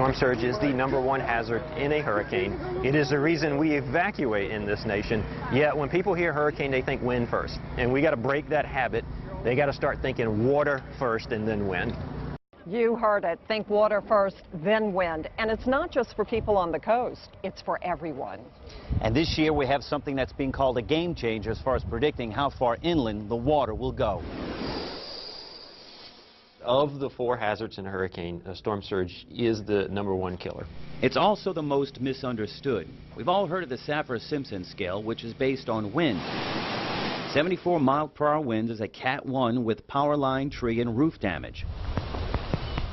Storm surge is the #1 hazard in a hurricane. It is the reason we evacuate in this nation. Yet when people hear hurricane, they think wind first. And we got to break that habit. They got to start thinking water first and then wind. You heard it. Think water first, then wind. And it's not just for people on the coast. It's for everyone. And this year we have something that's being called a game changer as far as predicting how far inland the water will go. Of the 4 hazards in a hurricane, storm surge is the #1 killer. It's also the most misunderstood. We've all heard of the Saffir-Simpson scale, which is based on wind. 74 mile-per-hour winds is a Cat 1 with power line, tree, and roof damage.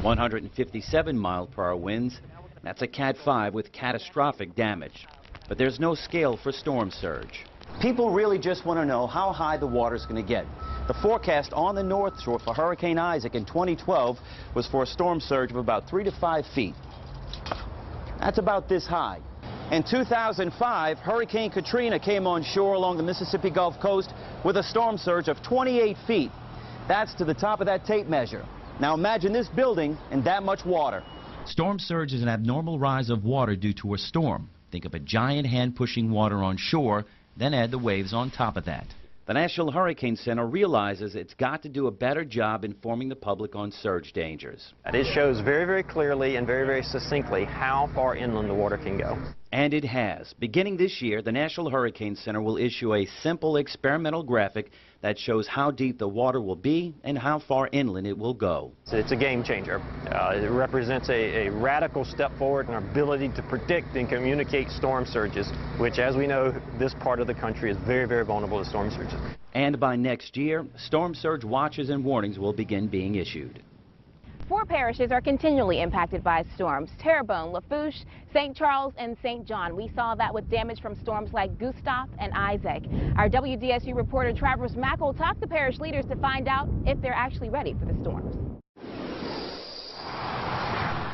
157 mile-per-hour winds, that's a Cat 5 with catastrophic damage. But there's no scale for storm surge. People really just want to know how high the water's going to get. The forecast on the North Shore for Hurricane Isaac in 2012 was for a storm surge of about 3 to 5 feet. That's about this high. In 2005, Hurricane Katrina came on shore along the Mississippi Gulf Coast with a storm surge of 28 feet. That's to the top of that tape measure. Now imagine this building and that much water. Storm surge is an abnormal rise of water due to a storm. Think of a giant hand pushing water on shore, then add the waves on top of that. The National Hurricane Center realizes it's got to do a better job informing the public on surge dangers. And it shows very, very clearly and very, very succinctly how far inland the water can go. And it has. Beginning this year, the National Hurricane Center will issue a simple experimental graphic that shows how deep the water will be and how far inland it will go. It's a game changer. It represents a radical step forward in our ability to predict and communicate storm surges, which, as we know, this part of the country is very, very vulnerable to storm surges. And by next year, storm surge watches and warnings will begin being issued. 4 parishes are continually impacted by storms: Terrebonne, Lafourche, St. Charles, and St. John. We saw that with damage from storms like Gustav and Isaac. Our WDSU reporter Travers Mackle talked to parish leaders to find out if they're actually ready for the storms.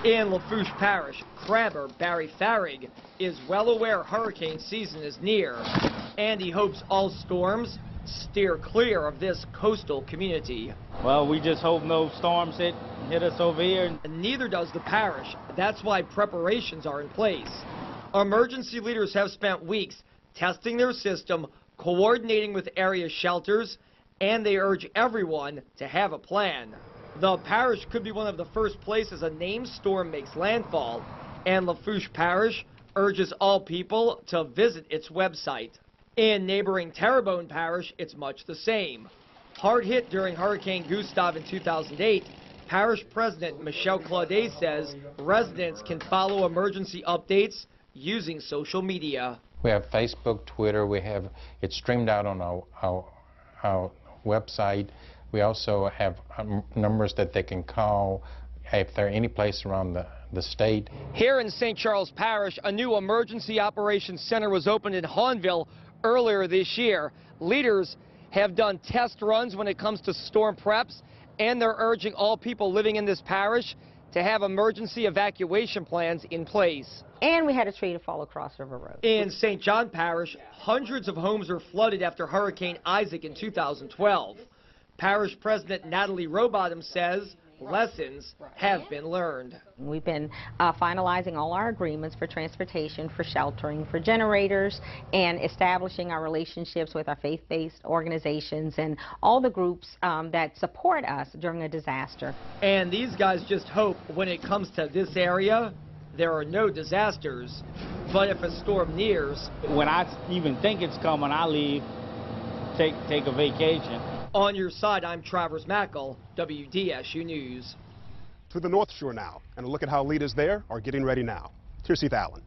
In Lafourche Parish, Crabber Barry Farrig is well aware hurricane season is near, and he hopes all storms steer clear of this coastal community. Well, we just hope no storms hit us over here. And neither does the parish. That's why preparations are in place. Emergency leaders have spent weeks testing their system, coordinating with area shelters, and they urge everyone to have a plan. The parish could be one of the first places a named storm makes landfall, and Lafourche Parish urges all people to visit its website. In neighboring Terrebonne Parish, it's much the same. Hard hit during Hurricane Gustav in 2008, Parish President Michelle Claudet says residents can follow emergency updates using social media. We have Facebook, Twitter, we have it streamed out on our website. We also have numbers that they can call if they're any place around the state. Here in St. Charles Parish, a new emergency operations center was opened in Hahnville earlier this year. Leaders have done test runs when it comes to storm preps, and they're urging all people living in this parish to have emergency evacuation plans in place. And we had a tree to fall across River Road. In St. John Parish, hundreds of homes were flooded after Hurricane Isaac in 2012. Parish President Natalie Rowbottom says lessons have been learned. We've been finalizing all our agreements for transportation, for sheltering, for generators, and establishing our relationships with our faith-based organizations and all the groups that support us during a disaster. And these guys just hope when it comes to this area, there are no disasters. But if a storm nears, when I even think it's coming, I leave, take a vacation. On your side, I'm Travers Mackle, WDSU News. To the North Shore now, and a look at how leaders there are getting ready now. Here's Heath Allen.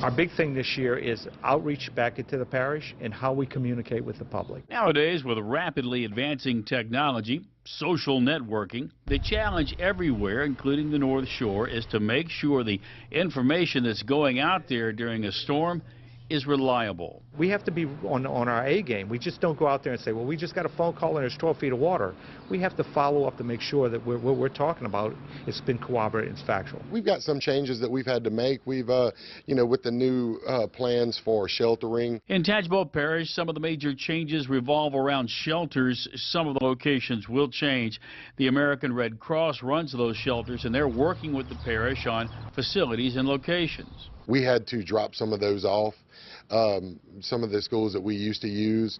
Our big thing this year is outreach back into the parish and how we communicate with the public. Nowadays, with rapidly advancing technology, social networking, the challenge everywhere, including the North Shore, is to make sure the information that's going out there during a storm is reliable. We have to be on our A game. We just don't go out there and say, well, we just got a phone call and there's 12 feet of water. We have to follow up to make sure that what we're talking about, it's been corroborated, it's factual. We've got some changes that we've had to make. We've, with the new plans for sheltering. In Tazewell Parish, some of the major changes revolve around shelters. Some of the locations will change. The American Red Cross runs those shelters, and they're working with the parish on facilities and locations. We had to drop some of those off. Some of the schools that we used to use,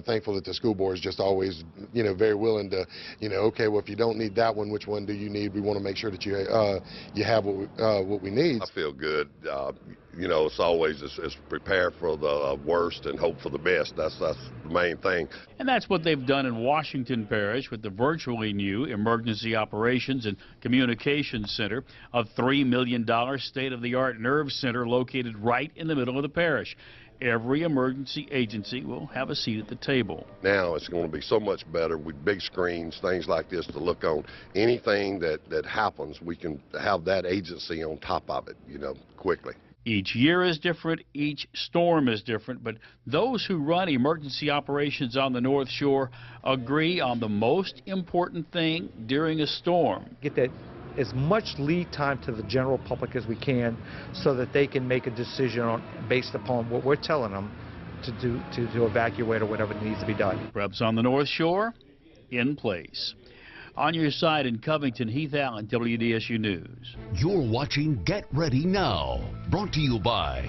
thankful that the school board is just always, very willing to, okay, well, if you don't need that one, which one do you need? We want to make sure that you have what we need. I feel good. It's always it's prepare for the worst and hope for the best. That's the main thing. And that's what they've done in Washington Parish with the virtually new Emergency Operations and Communications Center, a $3 million state-of-the-art nerve center located right in the middle of the parish. Every emergency agency will have a seat at the table. Now it's going to be so much better with big screens, things like this to look on. Anything that happens, we can have that agency on top of it, quickly. Each year is different, each storm is different, but those who run emergency operations on the North Shore agree on the most important thing during a storm. Get that as much lead time to the general public as we can so that they can make a decision based upon what we're telling them to evacuate or whatever needs to be done. Preps on the North Shore in place. On your side in Covington, Heath Allen, WDSU News. You're watching Get Ready Now, brought to you by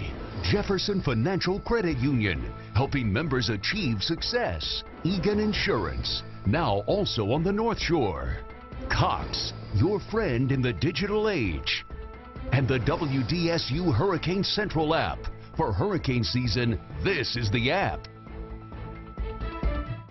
Jefferson Financial Credit Union, helping members achieve success. Egan Insurance, now also on the North Shore. Cox, your friend in the digital age. And the WDSU Hurricane Central app. For hurricane season, this is the app.